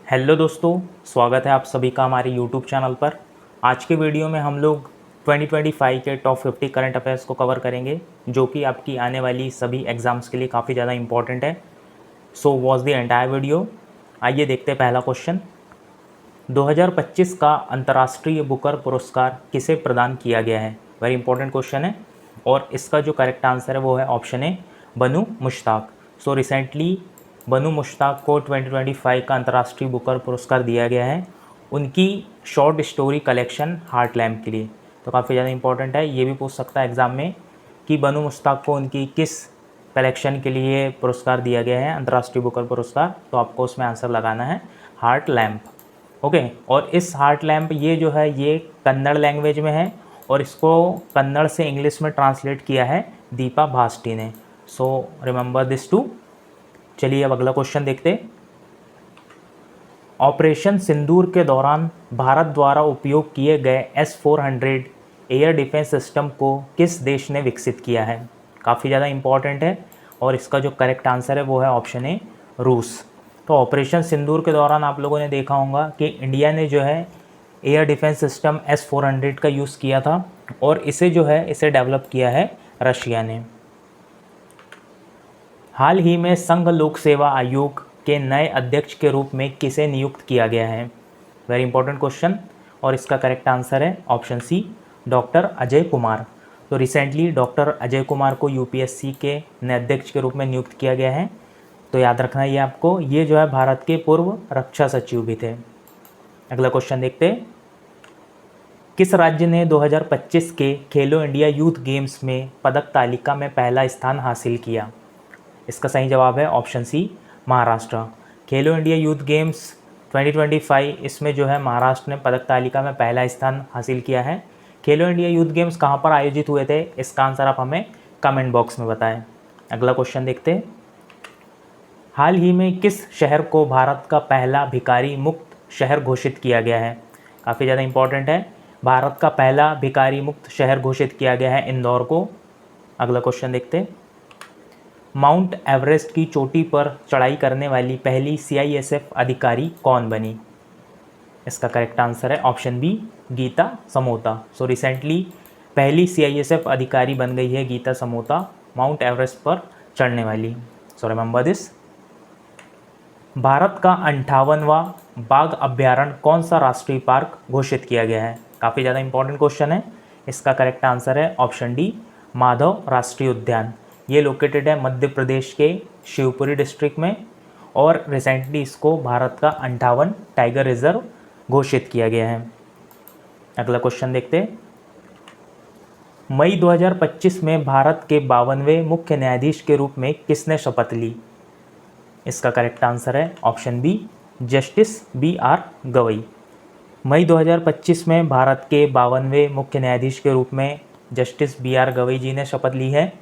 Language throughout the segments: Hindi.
हेलो दोस्तों, स्वागत है आप सभी का हमारे यूट्यूब चैनल पर। आज के वीडियो में हम लोग 2025 के टॉप 50 करंट अफेयर्स को कवर करेंगे, जो कि आपकी आने वाली सभी एग्ज़ाम्स के लिए काफ़ी ज़्यादा इंपॉर्टेंट है। So watch the entire video. आइए देखते हैं पहला क्वेश्चन। 2025 का अंतर्राष्ट्रीय बुकर पुरस्कार किसे प्रदान किया गया है? वेरी इंपॉर्टेंट क्वेश्चन है और इसका जो करेक्ट आंसर है वो है option A, Banu Mushtaq. So recently Banu Mushtaq को 2025 का अंतर्राष्ट्रीय बुकर पुरस्कार दिया गया है उनकी short story collection heart lamp के लिए। तो काफ़ी ज़्यादा इंपॉर्टेंट है, ये भी पूछ सकता है एग्ज़ाम में कि बनु मुश्ताक को उनकी किस कलेक्शन के लिए पुरस्कार दिया गया है, अंतर्राष्ट्रीय बुकर पुरस्कार। तो आपको उसमें आंसर लगाना है हार्ट लैम्प। ओके, और इस हार्ट लैम्प ये जो है ये कन्नड़ लैंग्वेज में है और इसको कन्नड़ से इंग्लिश में ट्रांसलेट किया है दीपा भास्टी ने। So remember this too. चलिए अब अगला क्वेश्चन देखते। ऑपरेशन सिंदूर के दौरान भारत द्वारा उपयोग किए गए S-400 एयर डिफेंस सिस्टम को किस देश ने विकसित किया है? काफ़ी ज़्यादा इंपॉर्टेंट है और इसका जो करेक्ट आंसर है वो है ऑप्शन ए, रूस। तो ऑपरेशन सिंदूर के दौरान आप लोगों ने देखा होगा कि इंडिया ने जो है एयर डिफेंस सिस्टम S-400 का यूज़ किया था और इसे जो है इसे डेवलप किया है रशिया ने। हाल ही में संघ लोक सेवा आयोग के नए अध्यक्ष के रूप में किसे नियुक्त किया गया है? वेरी इंपॉर्टेंट क्वेश्चन और इसका करेक्ट आंसर है option C, doctor Ajay Kumar. तो रिसेंटली डॉक्टर अजय कुमार को यूपीएससी के नए अध्यक्ष के रूप में नियुक्त किया गया है। तो याद रखना ये आपको, ये जो है भारत के पूर्व रक्षा सचिव भी थे। अगला क्वेश्चन देखते हैं। किस राज्य ने 2025 के खेलो इंडिया यूथ गेम्स में पदक तालिका में पहला स्थान हासिल किया? इसका सही जवाब है ऑप्शन सी, महाराष्ट्र। खेलो इंडिया यूथ गेम्स 2025 इसमें जो है महाराष्ट्र ने पदक तालिका में पहला स्थान हासिल किया है। खेलो इंडिया यूथ गेम्स कहाँ पर आयोजित हुए थे, इसका आंसर आप हमें कमेंट बॉक्स में बताएं। अगला क्वेश्चन देखते हैं। हाल ही में किस शहर को भारत का पहला भिखारी मुक्त शहर घोषित किया गया है? काफ़ी ज़्यादा इंपॉर्टेंट है, भारत का पहला भिखारी मुक्त शहर घोषित किया गया है इंदौर को। अगला क्वेश्चन देखते हैं। माउंट एवरेस्ट की चोटी पर चढ़ाई करने वाली पहली CISF अधिकारी कौन बनी? इसका करेक्ट आंसर है option B, Geeta Samota. So recently पहली CISF अधिकारी बन गई है गीता समोता, माउंट एवरेस्ट पर चढ़ने वाली। सो रिमेंबर दिस। भारत का 58वां बाघ अभ्यारण्य कौन सा राष्ट्रीय पार्क घोषित किया गया है? काफ़ी ज़्यादा इंपॉर्टेंट क्वेश्चन है। इसका करेक्ट आंसर है ऑप्शन डी, माधव राष्ट्रीय उद्यान। ये लोकेटेड है मध्य प्रदेश के शिवपुरी डिस्ट्रिक्ट में और रिसेंटली इसको भारत का 58 टाइगर रिजर्व घोषित किया गया है। अगला क्वेश्चन देखते हैं। मई 2025 में भारत के 52वें मुख्य न्यायाधीश के रूप में किसने शपथ ली? इसका करेक्ट आंसर है option B, justice BR Gavai. मई 2025 में भारत के 52वें मुख्य न्यायाधीश के रूप में जस्टिस BR गवई जी ने शपथ ली है।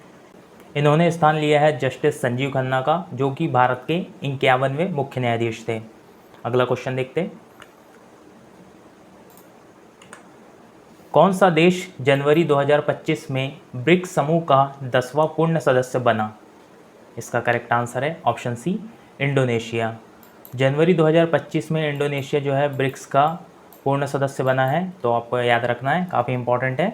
इन्होंने स्थान लिया है जस्टिस संजीव खन्ना का, जो कि भारत के 51वें मुख्य न्यायाधीश थे। अगला क्वेश्चन देखते। कौन सा देश जनवरी 2025 में ब्रिक्स समूह का 10वां पूर्ण सदस्य बना? इसका करेक्ट आंसर है ऑप्शन सी, इंडोनेशिया। जनवरी 2025 में इंडोनेशिया जो है ब्रिक्स का पूर्ण सदस्य बना है। तो आपको याद रखना है, काफ़ी इंपॉर्टेंट है।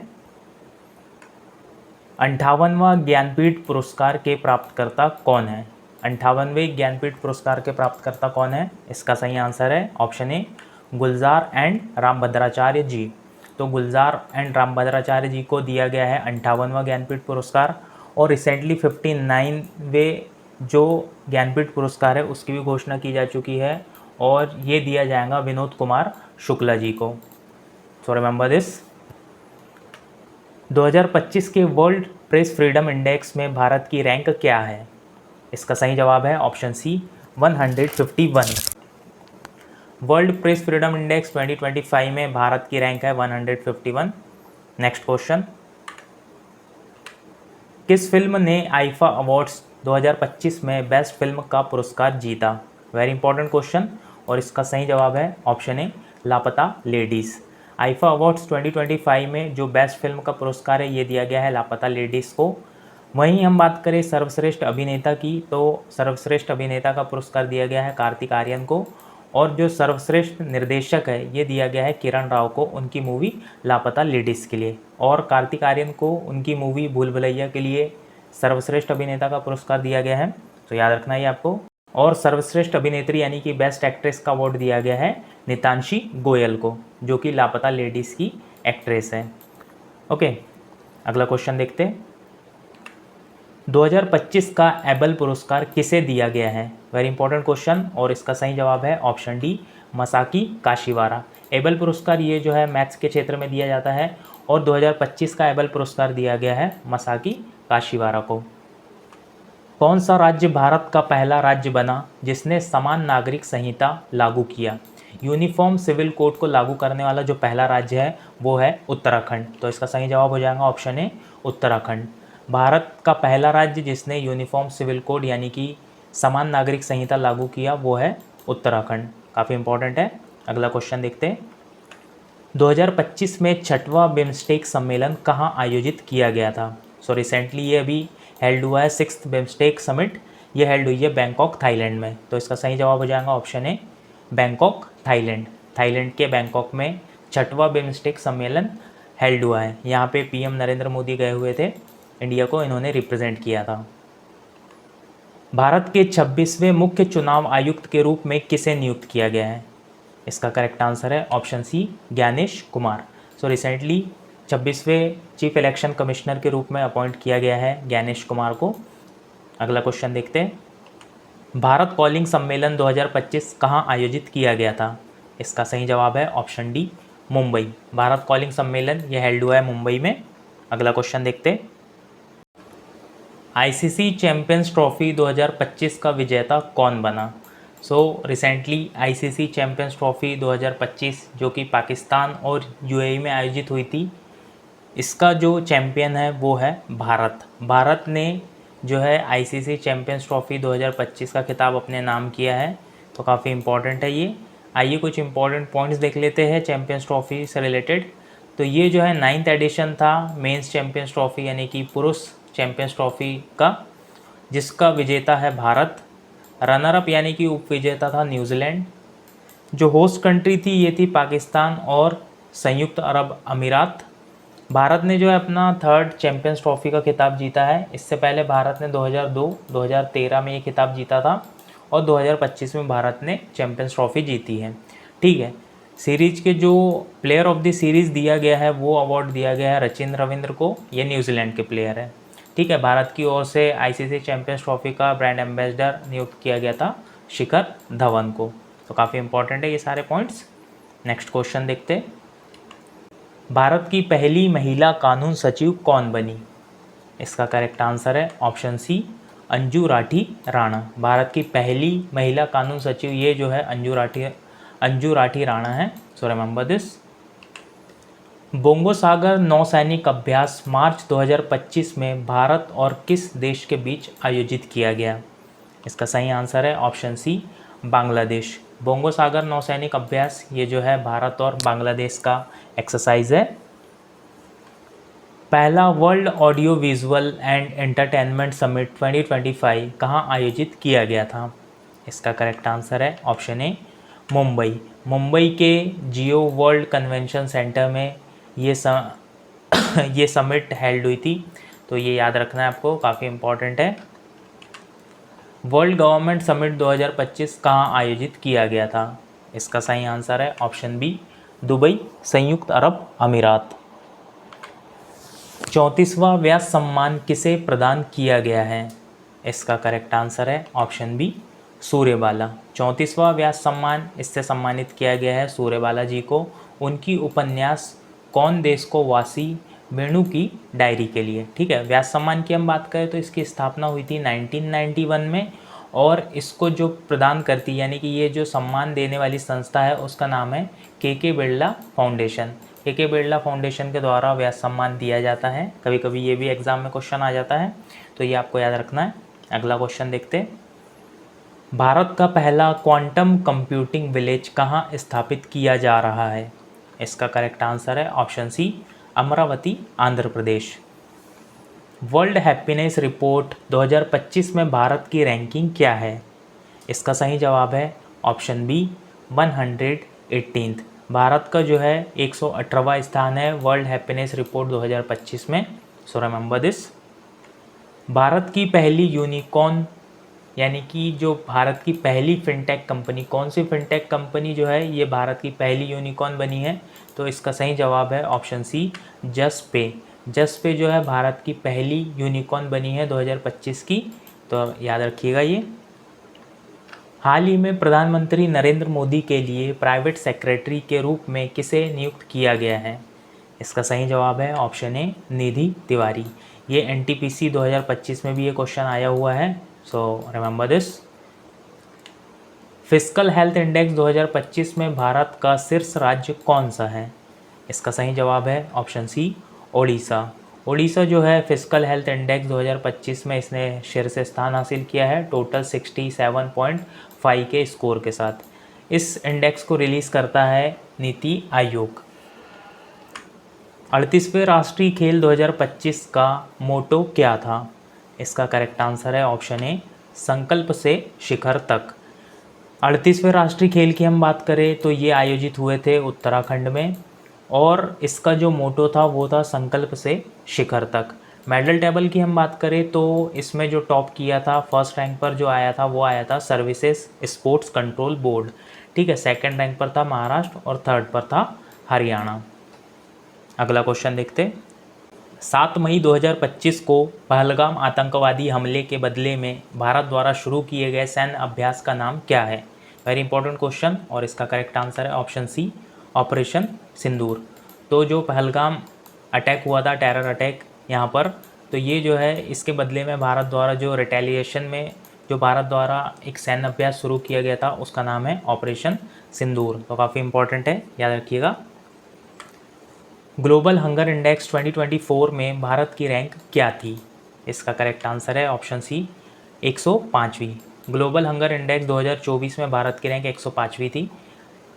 58वां ज्ञानपीठ पुरस्कार के प्राप्तकर्ता कौन है? 58वें ज्ञानपीठ पुरस्कार के प्राप्तकर्ता कौन है? इसका सही आंसर है option A, Gulzar and Rambhadracharya ji. तो गुलजार एंड रामभद्राचार्य जी को दिया गया है 58वां ज्ञानपीठ पुरस्कार और रिसेंटली 59वें जो ज्ञानपीठ पुरस्कार है उसकी भी घोषणा की जा चुकी है और ये दिया जाएगा विनोद कुमार शुक्ला जी को। सो रिमेंबर दिस। 2025 के वर्ल्ड प्रेस फ्रीडम इंडेक्स में भारत की रैंक क्या है? इसका सही जवाब है option C, 151। World Press Freedom Index 2025 में भारत की रैंक है 151। Next question. किस फिल्म ने आईफा अवार्ड्स 2025 में बेस्ट फिल्म का पुरस्कार जीता? वेरी इंपॉर्टेंट क्वेश्चन और इसका सही जवाब है ऑप्शन ए, लापता लेडीज़। आईफा अवार्ड्स 2025 में जो बेस्ट फिल्म का पुरस्कार है ये दिया गया है लापता लेडीज़ को। वहीं हम बात करें सर्वश्रेष्ठ अभिनेता की, तो सर्वश्रेष्ठ अभिनेता का पुरस्कार दिया गया है कार्तिक आर्यन को और जो सर्वश्रेष्ठ निर्देशक है ये दिया गया है किरण राव को उनकी मूवी लापता लेडीज़ के लिए, और कार्तिक आर्यन को उनकी मूवी भूल भुलैया के लिए सर्वश्रेष्ठ अभिनेता का पुरस्कार दिया गया है, तो याद रखना है आपको। और सर्वश्रेष्ठ अभिनेत्री यानी कि बेस्ट एक्ट्रेस का अवार्ड दिया गया है नितांशी गोयल को, जो कि लापता लेडीज़ की एक्ट्रेस है। ओके, अगला क्वेश्चन देखते हैं। 2025 का एबल पुरस्कार किसे दिया गया है? वेरी इंपॉर्टेंट क्वेश्चन, और इसका सही जवाब है ऑप्शन डी, मसाकी काशिवारा। एबल पुरस्कार ये जो है मैथ्स के क्षेत्र में दिया जाता है, और 2025 का एबल पुरस्कार दिया गया है मसाकी काशिवारा को। कौन सा राज्य भारत का पहला राज्य बना जिसने समान नागरिक संहिता लागू किया? यूनिफॉर्म सिविल कोड को लागू करने वाला जो पहला राज्य है वो है उत्तराखंड, तो इसका सही जवाब हो जाएगा ऑप्शन ए, उत्तराखंड। भारत का पहला राज्य जिसने यूनिफॉर्म सिविल कोड यानी कि समान नागरिक संहिता लागू किया वो है उत्तराखंड। काफ़ी इंपॉर्टेंट है। अगला क्वेश्चन देखते हैं। 2025 में 6वां बिम्स्टेक सम्मेलन कहाँ आयोजित किया गया था? सो रिसेंटली ये अभी हेल्ड हुआ है 6th बिम्स्टेक समिट, ये हेल्ड हुई है बैंकॉक थाईलैंड में, तो इसका सही जवाब हो जाएगा option A, Bangkok Thailand. Thailand के बैंकॉक में 6वां बिम्स्टेक सम्मेलन हेल्ड हुआ है। यहाँ पे पीएम नरेंद्र मोदी गए हुए थे, इंडिया को इन्होंने रिप्रेजेंट किया था। भारत के 26वें मुख्य चुनाव आयुक्त के रूप में किसे नियुक्त किया गया है? इसका करेक्ट आंसर है option C, Gyanesh Kumar. So recently 26वें चीफ इलेक्शन कमिश्नर के रूप में अपॉइंट किया गया है ज्ञानेश कुमार को। अगला क्वेश्चन देखते हैं। भारत कॉलिंग सम्मेलन 2025 कहाँ आयोजित किया गया था? इसका सही जवाब है option D, Mumbai. Bharat calling सम्मेलन ये हेल्ड हुआ है मुंबई में। अगला क्वेश्चन देखते हैं। आईसीसी चैंपियंस ट्रॉफी 2025 का विजेता कौन बना? So recently ICC champions trophy 2025 जो कि पाकिस्तान और यूएई में आयोजित हुई थी, इसका जो चैंपियन है वो है भारत। भारत ने जो है आईसीसी चैंपियंस ट्रॉफी 2025 का खिताब अपने नाम किया है, तो काफ़ी इंपॉर्टेंट है ये। आइए कुछ इंपॉर्टेंट पॉइंट्स देख लेते हैं चैंपियंस ट्रॉफी से रिलेटेड। तो ये जो है 9th एडिशन था मेंस चैंपियंस ट्रॉफी यानी कि पुरुष चैंपियंस ट्रॉफी का, जिसका विजेता है भारत। रनर अप यानी कि उप विजेता था न्यूजीलैंड। जो होस्ट कंट्री थी ये थी पाकिस्तान और संयुक्त अरब अमीरात। भारत ने जो है अपना 3rd चैंपियंस ट्रॉफी का खिताब जीता है। इससे पहले भारत ने 2002, 2013 में ये खिताब जीता था, और 2025 में भारत ने चैंपियंस ट्रॉफी जीती है। ठीक है, सीरीज के जो प्लेयर ऑफ द सीरीज़ दिया गया है वो अवार्ड दिया गया है रचिन रविंद्र को, ये न्यूजीलैंड के प्लेयर है। ठीक है, भारत की ओर से आईसीसी चैंपियंस ट्रॉफी का ब्रांड एम्बेसडर नियुक्त किया गया था शिखर धवन को। तो काफ़ी इंपॉर्टेंट है ये सारे पॉइंट्स। नेक्स्ट क्वेश्चन देखते हैं। भारत की पहली महिला कानून सचिव कौन बनी? इसका करेक्ट आंसर है ऑप्शन सी, अंजू राठी राणा। भारत की पहली महिला कानून सचिव ये जो है अंजू राठी राणा है। सो रिमेंबर दिस। बोंगो सागर नौसैनिक अभ्यास मार्च 2025 में भारत और किस देश के बीच आयोजित किया गया? इसका सही आंसर है ऑप्शन सी, बांग्लादेश। बोंगो सागर नौसैनिक अभ्यास ये जो है भारत और बांग्लादेश का एक्सरसाइज है। पहला world audio visual and entertainment summit 2025 कहाँ आयोजित किया गया था? इसका करेक्ट आंसर है ऑप्शन ए, मुंबई। मुंबई के जियो वर्ल्ड कन्वेंशन सेंटर में ये समिट हेल्ड हुई थी, तो ये याद रखना है आपको, काफ़ी इम्पॉर्टेंट है। वर्ल्ड गवर्नमेंट समिट 2025 कहाँ आयोजित किया गया था? इसका सही आंसर है ऑप्शन बी, दुबई, संयुक्त अरब अमीरात। 34वां व्यास सम्मान किसे प्रदान किया गया है? इसका करेक्ट आंसर है ऑप्शन बी, सूर्यबाला। 34वां व्यास सम्मान इससे सम्मानित किया गया है सूर्यबाला जी को, उनकी उपन्यास कौन देश को वासी वेणु की डायरी के लिए। ठीक है, व्यास सम्मान की हम बात करें तो इसकी स्थापना हुई थी 1991 में, और इसको जो प्रदान करती यानी कि ये जो सम्मान देने वाली संस्था है उसका नाम है के बिरला फाउंडेशन। के बिरला फाउंडेशन के द्वारा व्यास सम्मान दिया जाता है। कभी कभी ये भी एग्जाम में क्वेश्चन आ जाता है, तो ये आपको याद रखना है। अगला क्वेश्चन देखते हैं। भारत का पहला क्वांटम कंप्यूटिंग विलेज कहाँ स्थापित किया जा रहा है? इसका करेक्ट आंसर है ऑप्शन सी, Amravati, Andhra Pradesh. World happiness report 2025 में भारत की रैंकिंग क्या है? इसका सही जवाब है ऑप्शन बी, 118th। भारत का जो है 118वां स्थान है वर्ल्ड हैप्पीनेस रिपोर्ट 2025 में। सो रिमेंबर दिस। भारत की पहली यूनिकॉर्न यानी कि जो भारत की पहली फिनटेक कंपनी, कौन सी फिनटेक कंपनी जो है ये भारत की पहली यूनिकॉर्न बनी है? तो इसका सही जवाब है ऑप्शन सी, जसपे। जसपे जो है भारत की पहली यूनिकॉर्न बनी है 2025 की, तो याद रखिएगा ये। हाल ही में प्रधानमंत्री नरेंद्र मोदी के लिए प्राइवेट सेक्रेटरी के रूप में किसे नियुक्त किया गया है? इसका सही जवाब है ऑप्शन ए, निधि तिवारी। ये एनटीपीसी 2025 में भी ये क्वेश्चन आया हुआ है, सो remember this. Fiscal health index 2025 में भारत का शीर्ष राज्य कौन सा है? इसका सही जवाब है ऑप्शन सी, ओडिशा। ओडिशा जो है फिस्कल हेल्थ इंडेक्स 2025 में इसने शीर्ष स्थान हासिल किया है टोटल 67.5 के स्कोर के साथ। इस इंडेक्स को रिलीज़ करता है नीति आयोग। 38वें राष्ट्रीय खेल 2025 का मोटो क्या था? इसका करेक्ट आंसर है ऑप्शन ए, संकल्प से शिखर तक। 38वें राष्ट्रीय खेल की हम बात करें तो ये आयोजित हुए थे उत्तराखंड में, और इसका जो मोटो था वो था संकल्प से शिखर तक। मेडल टेबल की हम बात करें तो इसमें जो टॉप किया था, फर्स्ट रैंक पर जो आया था वो आया था सर्विसेज स्पोर्ट्स कंट्रोल बोर्ड, ठीक है। सेकंड रैंक पर था महाराष्ट्र और थर्ड पर था हरियाणा। अगला क्वेश्चन देखते। 7 मई 2025 को पहलगाम आतंकवादी हमले के बदले में भारत द्वारा शुरू किए गए सैन्य अभ्यास का नाम क्या है? वेरी इंपॉर्टेंट क्वेश्चन, और इसका करेक्ट आंसर है ऑप्शन सी, ऑपरेशन सिंदूर। तो जो पहलगाम अटैक हुआ था, टेरर अटैक यहाँ पर, तो ये जो है इसके बदले में भारत द्वारा जो रिटेलिएशन में जो भारत द्वारा एक सैन्य अभ्यास शुरू किया गया था उसका नाम है ऑपरेशन सिंदूर। तो काफ़ी इंपॉर्टेंट है, याद रखिएगा। ग्लोबल हंगर इंडेक्स 2024 में भारत की रैंक क्या थी? इसका करेक्ट आंसर है ऑप्शन सी, 105वीं। ग्लोबल हंगर इंडेक्स 2024 में भारत की रैंक 105वीं थी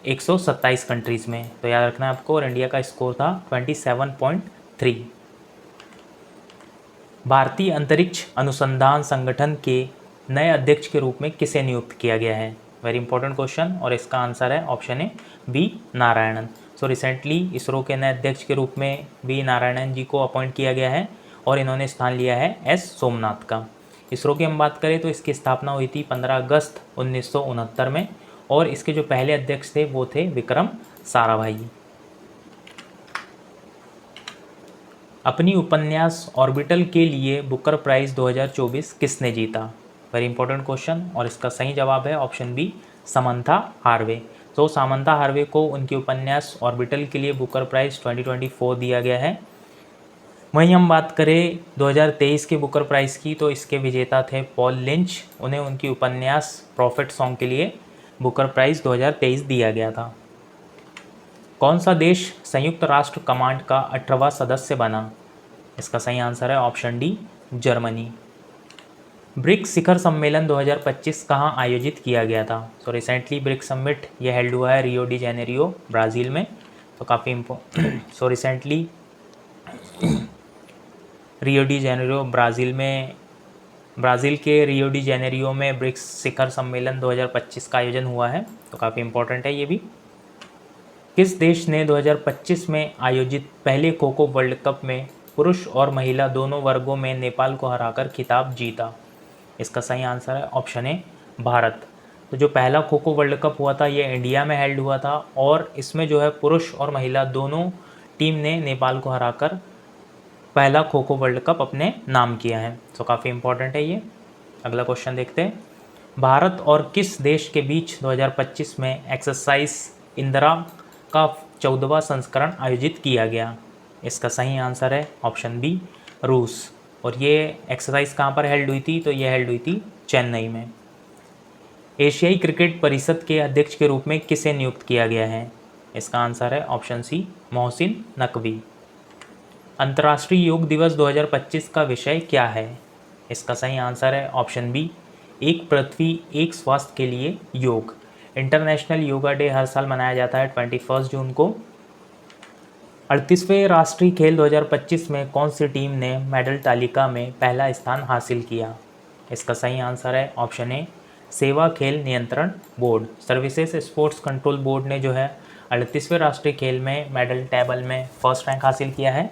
127 कंट्रीज़ में, तो याद रखना है आपको। और इंडिया का स्कोर था 27.3। भारतीय अंतरिक्ष अनुसंधान संगठन के नए अध्यक्ष के रूप में किसे नियुक्त किया गया है? वेरी इंपॉर्टेंट क्वेश्चन, और इसका आंसर है option A, B Narayanan. So recently ISRO के नए अध्यक्ष के रूप में बी नारायणन जी को अपॉइंट किया गया है, और इन्होंने स्थान लिया है एस सोमनाथ का। इसरो की हम बात करें तो इसकी स्थापना हुई थी 15 अगस्त 1969 में, और इसके जो पहले अध्यक्ष थे वो थे विक्रम साराभाई। अपनी उपन्यास ऑर्बिटल के लिए बुकर प्राइज़ 2024 किसने जीता? वेरी इंपॉर्टेंट क्वेश्चन, और इसका सही जवाब है ऑप्शन बी, समंथा हार्वे। तो समंथा हार्वे को उनकी उपन्यास ऑर्बिटल के लिए बुकर प्राइज़ 2024 दिया गया है। वहीं हम बात करें 2023 के बुकर प्राइज़ की, तो इसके विजेता थे पॉल लिंच। उन्हें उनकी उपन्यास प्रॉफिट सॉन्ग के लिए बुकर प्राइज़ 2023 दिया गया था। कौन सा देश संयुक्त राष्ट्र कमांड का 18वां सदस्य बना? इसका सही आंसर है ऑप्शन डी, जर्मनी। ब्रिक्स शिखर सम्मेलन 2025 कहाँ आयोजित किया गया था? सो रिसेंटली ब्रिक्स समिट ये हेल्ड हुआ है रियो डी जेनेरियो ब्राज़ील में, तो काफ़ी so recently Rio de Janeiro Brazil के रियो डी जेनेरियो में ब्रिक्स शिखर सम्मेलन 2025 का आयोजन हुआ है, तो काफ़ी इंपॉर्टेंट है ये भी। किस देश ने 2025 में आयोजित पहले खो खो वर्ल्ड कप में पुरुष और महिला दोनों वर्गों में नेपाल को हराकर खिताब जीता? इसका सही आंसर है ऑप्शन ए, भारत। तो जो पहला खो खो वर्ल्ड कप हुआ था ये इंडिया में हेल्ड हुआ था, और इसमें जो है पुरुष और महिला दोनों टीम ने नेपाल को हराकर पहला खो खो वर्ल्ड कप अपने नाम किया है। तो काफ़ी इंपॉर्टेंट है ये। अगला क्वेश्चन देखते हैं। भारत और किस देश के बीच 2025 में एक्सरसाइज इंदिरा का 14वां संस्करण आयोजित किया गया? इसका सही आंसर है ऑप्शन बी, रूस। और ये एक्सरसाइज कहाँ पर हेल्ड हुई थी? तो ये हेल्ड हुई थी चेन्नई में। एशियाई क्रिकेट परिषद के अध्यक्ष के रूप में किसे नियुक्त किया गया है? इसका आंसर है ऑप्शन सी, मोहसिन नकवी। अंतर्राष्ट्रीय योग दिवस 2025 का विषय क्या है? इसका सही आंसर है ऑप्शन बी, एक पृथ्वी एक स्वास्थ्य के लिए योग। इंटरनेशनल योगा डे हर साल मनाया जाता है 21 जून को। 38वें राष्ट्रीय खेल 2025 में कौन सी टीम ने मेडल तालिका में पहला स्थान हासिल किया? इसका सही आंसर है ऑप्शन ए, सेवा खेल नियंत्रण board, services sports control board ने जो है 38वें राष्ट्रीय खेल में मेडल टेबल में फर्स्ट रैंक हासिल किया है।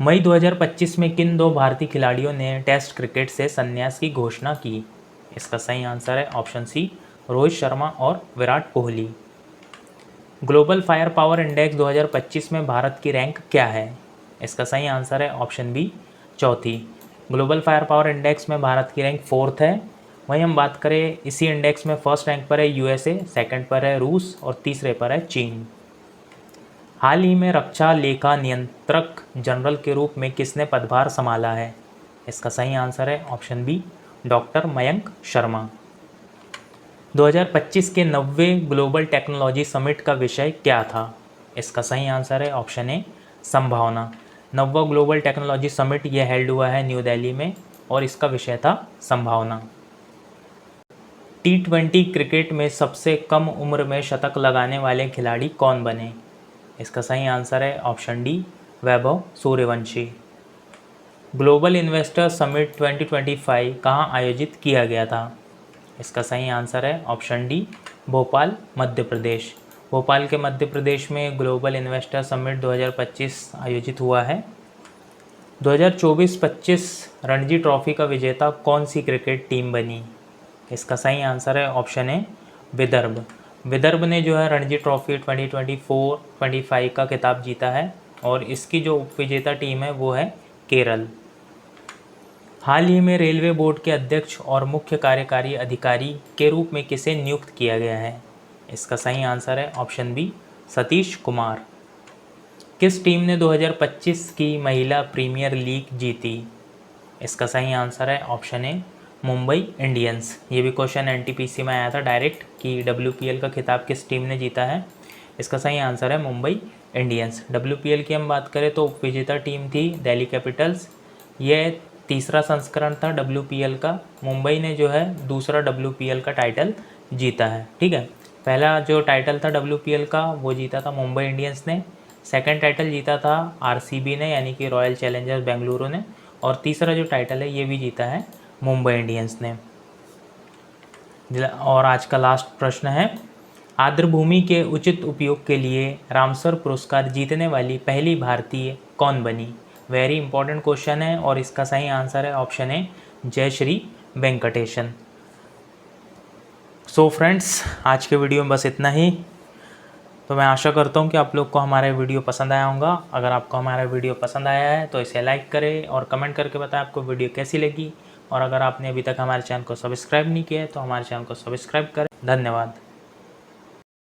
मई 2025 में किन दो भारतीय खिलाड़ियों ने टेस्ट क्रिकेट से संन्यास की घोषणा की? इसका सही आंसर है ऑप्शन सी, रोहित शर्मा और Virat Kohli. Global fire power index 2025 में भारत की रैंक क्या है? इसका सही आंसर है ऑप्शन बी, चौथी। ग्लोबल फायर पावर इंडेक्स में भारत की रैंक 4th है। वहीं हम बात करें इसी इंडेक्स में फर्स्ट रैंक पर है यूएसए, सेकंड पर है रूस और तीसरे पर है चीन। हाल ही में रक्षा लेखा नियंत्रक जनरल के रूप में किसने पदभार संभाला है? इसका सही आंसर है option B, doctor Mayank Sharma. 2025 के 90वें ग्लोबल टेक्नोलॉजी समिट का विषय क्या था? इसका सही आंसर है ऑप्शन ए, संभावना। 90वां ग्लोबल टेक्नोलॉजी समिट ये हेल्ड हुआ है न्यू दिल्ली में और इसका विषय था संभावना। T20 क्रिकेट में सबसे कम उम्र में शतक लगाने वाले खिलाड़ी कौन बने? इसका सही आंसर है option D, Vaibhav Suryavanshi. Global investor summit 2025 कहाँ आयोजित किया गया था? इसका सही आंसर है ऑप्शन डी, भोपाल, मध्य प्रदेश। भोपाल के मध्य प्रदेश में ग्लोबल इन्वेस्टर समिट 2025 आयोजित हुआ है। 2024-25 रणजी ट्रॉफी का विजेता कौन सी क्रिकेट टीम बनी? इसका सही आंसर है ऑप्शन ए, विदर्भ। विदर्भ ने जो है रणजी ट्रॉफी 2024-25 का खिताब जीता है और इसकी जो उपविजेता टीम है वो है केरल। हाल ही में रेलवे बोर्ड के अध्यक्ष और मुख्य कार्यकारी अधिकारी के रूप में किसे नियुक्त किया गया है? इसका सही आंसर है ऑप्शन बी, सतीश कुमार। किस टीम ने 2025 की महिला प्रीमियर लीग जीती? इसका सही आंसर है ऑप्शन ए, मुंबई इंडियंस। ये भी क्वेश्चन एनटीपीसी में आया था डायरेक्ट कि WPL का खिताब किस टीम ने जीता है। इसका सही आंसर है मुंबई इंडियंस। WPL की हम बात करें तो विजेता टीम थी दिल्ली कैपिटल्स। यह तीसरा संस्करण था WPL का। मुंबई ने जो है दूसरा WPL का टाइटल जीता है। ठीक है, पहला जो टाइटल था WPL का वो जीता था मुंबई इंडियंस ने, सेकंड टाइटल जीता था RCB ने यानी कि रॉयल चैलेंजर्स बेंगलुरु ने, और तीसरा जो टाइटल है ये भी जीता है मुंबई इंडियंस ने। और आज का लास्ट प्रश्न है, आर्द्रभूमि के उचित उपयोग के लिए रामसर पुरस्कार जीतने वाली पहली भारतीय कौन बनी? वेरी इंपॉर्टेंट क्वेश्चन है और इसका सही आंसर है option A, Jayashree Venkatesan. So friends, आज के वीडियो में बस इतना ही। तो मैं आशा करता हूँ कि आप लोग को हमारा वीडियो पसंद आया होगा। अगर आपको हमारा वीडियो पसंद आया है तो इसे लाइक करें और कमेंट करके बताएं आपको वीडियो कैसी लगी। और अगर आपने अभी तक हमारे चैनल को सब्सक्राइब नहीं किया है तो हमारे चैनल को सब्सक्राइब करें। धन्यवाद।